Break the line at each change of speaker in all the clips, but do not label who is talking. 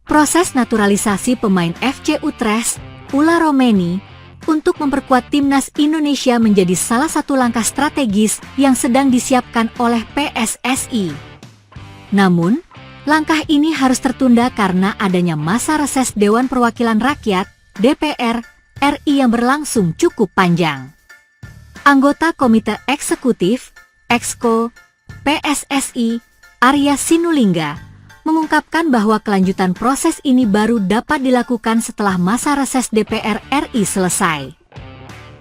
Proses naturalisasi pemain FC Utrecht, Ula Romeni, untuk memperkuat timnas Indonesia menjadi salah satu langkah strategis yang sedang disiapkan oleh PSSI. Namun, langkah ini harus tertunda karena adanya masa reses Dewan Perwakilan Rakyat (DPR) RI yang berlangsung cukup panjang. Anggota Komite Eksekutif (Exco) PSSI, Arya Sinulinga, mengungkapkan bahwa kelanjutan proses ini baru dapat dilakukan setelah masa reses DPR RI selesai.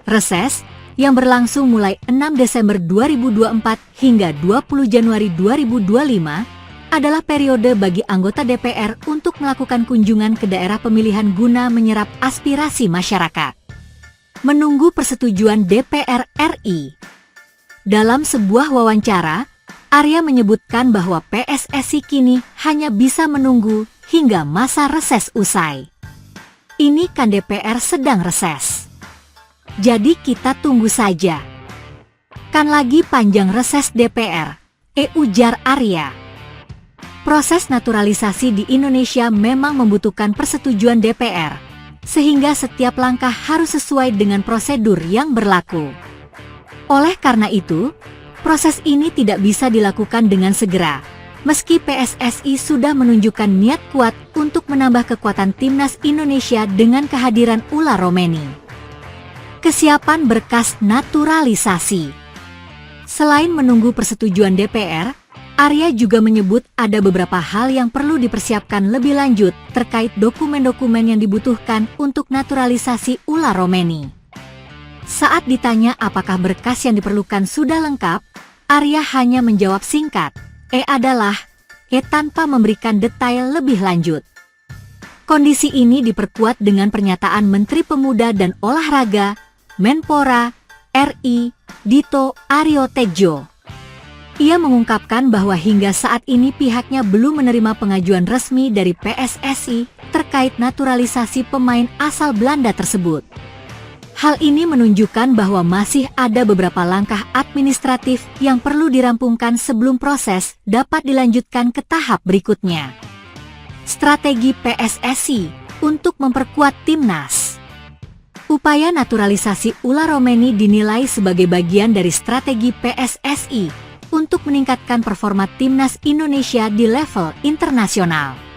Reses yang berlangsung mulai 6 Desember 2024 hingga 20 Januari 2025 adalah periode bagi anggota DPR untuk melakukan kunjungan ke daerah pemilihan guna menyerap aspirasi masyarakat. Menunggu persetujuan DPR RI. Dalam sebuah wawancara, Arya menyebutkan bahwa PSSI kini hanya bisa menunggu hingga masa reses usai. Ini kan DPR sedang reses. Jadi kita tunggu saja. Kan lagi panjang reses DPR, ujar Arya. Proses naturalisasi di Indonesia memang membutuhkan persetujuan DPR, sehingga setiap langkah harus sesuai dengan prosedur yang berlaku. Oleh karena itu, proses ini tidak bisa dilakukan dengan segera, meski PSSI sudah menunjukkan niat kuat untuk menambah kekuatan timnas Indonesia dengan kehadiran Ula Romeni. Kesiapan berkas naturalisasi. Selain menunggu persetujuan DPR, Arya juga menyebut ada beberapa hal yang perlu dipersiapkan lebih lanjut terkait dokumen-dokumen yang dibutuhkan untuk naturalisasi Ula Romeni. Saat ditanya apakah berkas yang diperlukan sudah lengkap, Arya hanya menjawab singkat, adalah, tanpa memberikan detail lebih lanjut. Kondisi ini diperkuat dengan pernyataan Menteri Pemuda dan Olahraga, Menpora, RI, Dito Aryo Tejo. Ia mengungkapkan bahwa hingga saat ini pihaknya belum menerima pengajuan resmi dari PSSI terkait naturalisasi pemain asal Belanda tersebut. Hal ini menunjukkan bahwa masih ada beberapa langkah administratif yang perlu dirampungkan sebelum proses dapat dilanjutkan ke tahap berikutnya. Strategi PSSI untuk memperkuat timnas. Upaya naturalisasi Ula Romeni dinilai sebagai bagian dari strategi PSSI untuk meningkatkan performa timnas Indonesia di level internasional.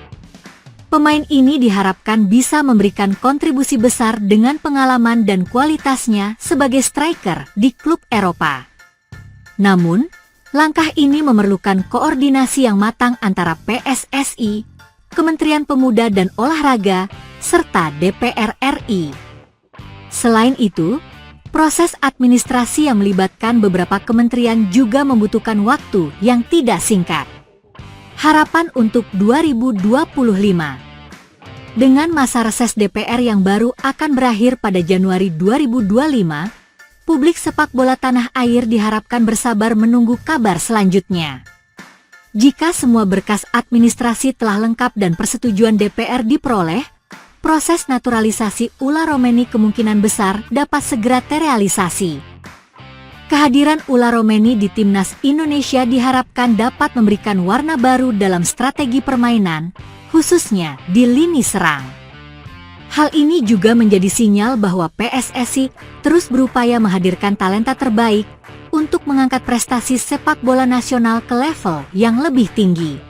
Pemain ini diharapkan bisa memberikan kontribusi besar dengan pengalaman dan kualitasnya sebagai striker di klub Eropa. Namun, langkah ini memerlukan koordinasi yang matang antara PSSI, Kementerian Pemuda dan Olahraga, serta DPR RI. Selain itu, proses administrasi yang melibatkan beberapa kementerian juga membutuhkan waktu yang tidak singkat. Harapan untuk 2025. Dengan masa reses DPR yang baru akan berakhir pada Januari 2025, publik sepak bola tanah air diharapkan bersabar menunggu kabar selanjutnya. Jika semua berkas administrasi telah lengkap dan persetujuan DPR diperoleh, proses naturalisasi Ula Romeni kemungkinan besar dapat segera terrealisasi. Kehadiran Ula Romeni di timnas Indonesia diharapkan dapat memberikan warna baru dalam strategi permainan, khususnya di lini serang. Hal ini juga menjadi sinyal bahwa PSSI terus berupaya menghadirkan talenta terbaik untuk mengangkat prestasi sepak bola nasional ke level yang lebih tinggi.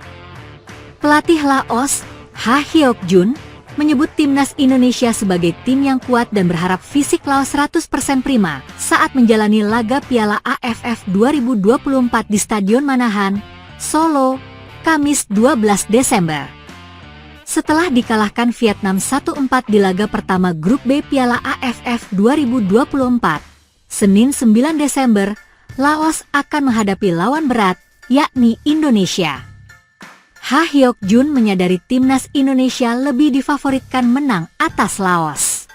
Pelatih Laos, Ha Hyok Jun, menyebut timnas Indonesia sebagai tim yang kuat dan berharap fisik Laos 100% prima saat menjalani laga Piala AFF 2024 di Stadion Manahan, Solo, Kamis 12 Desember. Setelah dikalahkan Vietnam 1-4 di laga pertama Grup B Piala AFF 2024, Senin 9 Desember, Laos akan menghadapi lawan berat, yakni Indonesia. Ha Hyok Jun menyadari timnas Indonesia lebih difavoritkan menang atas Laos.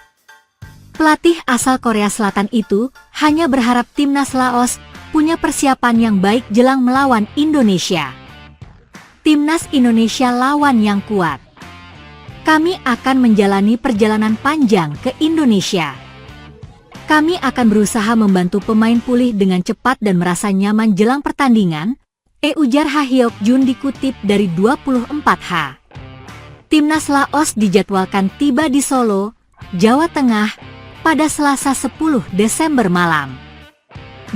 Pelatih asal Korea Selatan itu hanya berharap timnas Laos punya persiapan yang baik jelang melawan Indonesia. Timnas Indonesia lawan yang kuat. Kami akan menjalani perjalanan panjang ke Indonesia. Kami akan berusaha membantu pemain pulih dengan cepat dan merasa nyaman jelang pertandingan, ujar Ha Hyok Jun dikutip dari 24H. Timnas Laos dijadwalkan tiba di Solo, Jawa Tengah, pada Selasa 10 Desember malam.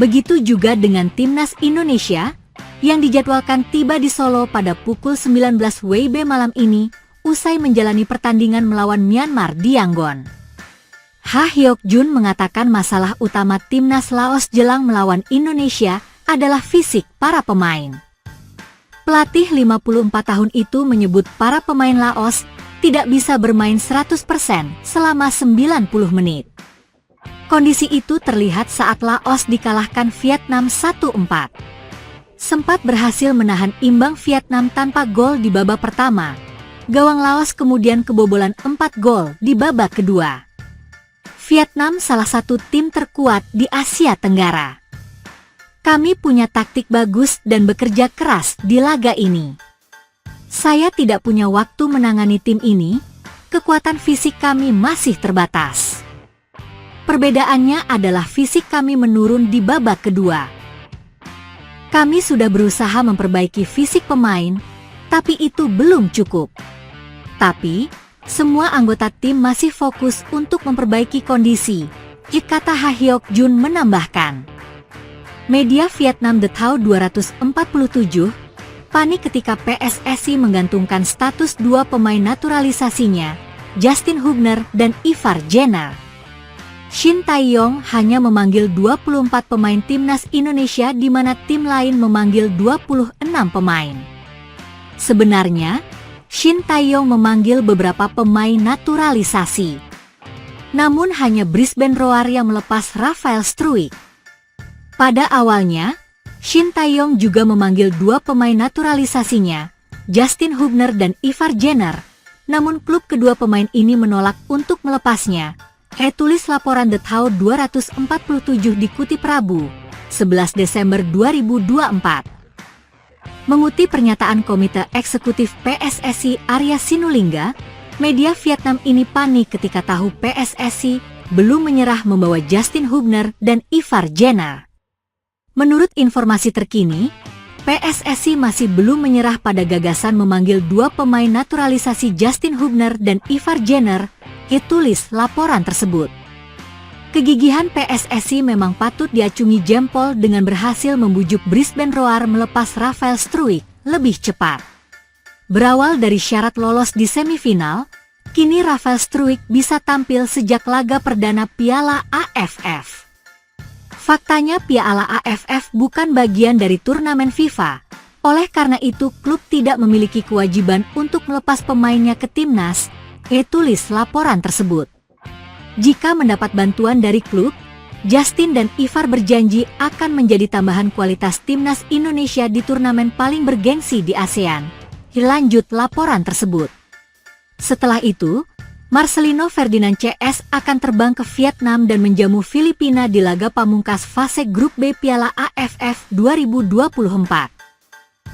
Begitu juga dengan Timnas Indonesia, yang dijadwalkan tiba di Solo pada pukul 19 WIB malam ini, usai menjalani pertandingan melawan Myanmar di Yangon. Ha Hyok Jun mengatakan masalah utama Timnas Laos jelang melawan Indonesia adalah fisik para pemain. Pelatih 54 tahun itu menyebut para pemain Laos tidak bisa bermain 100% selama 90 menit. Kondisi itu terlihat saat Laos dikalahkan Vietnam 1-4. Sempat berhasil menahan imbang Vietnam tanpa gol di babak pertama. Gawang Laos kemudian kebobolan 4 gol di babak kedua. Vietnam salah satu tim terkuat di Asia Tenggara. Kami punya taktik bagus dan bekerja keras di laga ini. Saya tidak punya waktu menangani tim ini, kekuatan fisik kami masih terbatas. Perbedaannya adalah fisik kami menurun di babak kedua. Kami sudah berusaha memperbaiki fisik pemain, tapi itu belum cukup. Tapi, semua anggota tim masih fokus untuk memperbaiki kondisi, kata Ha Hyok Jun menambahkan. Media Vietnam The Thao 247, panik ketika PSSI menggantungkan status dua pemain naturalisasinya, Justin Hubner dan Ivar Jenner. Shin Tae-yong hanya memanggil 24 pemain timnas Indonesia di mana tim lain memanggil 26 pemain. Sebenarnya, Shin Tae-yong memanggil beberapa pemain naturalisasi. Namun hanya Brisbane Roar yang melepas Rafael Struijk. Pada awalnya, Shin Tae-yong juga memanggil dua pemain naturalisasinya, Justin Hubner dan Ivar Jenner, namun klub kedua pemain ini menolak untuk melepasnya. Tulis laporan The Thao 247 dikutip Rabu, 11 Desember 2024. Mengutip pernyataan Komite Eksekutif PSSI Arya Sinulinga, media Vietnam ini panik ketika tahu PSSI belum menyerah membawa Justin Hubner dan Ivar Jenner. Menurut informasi terkini, PSSI masih belum menyerah pada gagasan memanggil dua pemain naturalisasi Justin Hubner dan Ivar Jenner, tulis laporan tersebut. Kegigihan PSSI memang patut diacungi jempol dengan berhasil membujuk Brisbane Roar melepas Rafael Struijk lebih cepat. Berawal dari syarat lolos di semifinal, kini Rafael Struijk bisa tampil sejak laga perdana Piala AFF. Faktanya Piala AFF bukan bagian dari turnamen FIFA. Oleh karena itu klub tidak memiliki kewajiban untuk melepas pemainnya ke timnas, tulis laporan tersebut. Jika mendapat bantuan dari klub, Justin dan Ivar berjanji akan menjadi tambahan kualitas timnas Indonesia di turnamen paling bergengsi di ASEAN. Lanjut laporan tersebut. Setelah itu, Marcelino Ferdinand CS akan terbang ke Vietnam dan menjamu Filipina di laga pamungkas fase grup B Piala AFF 2024.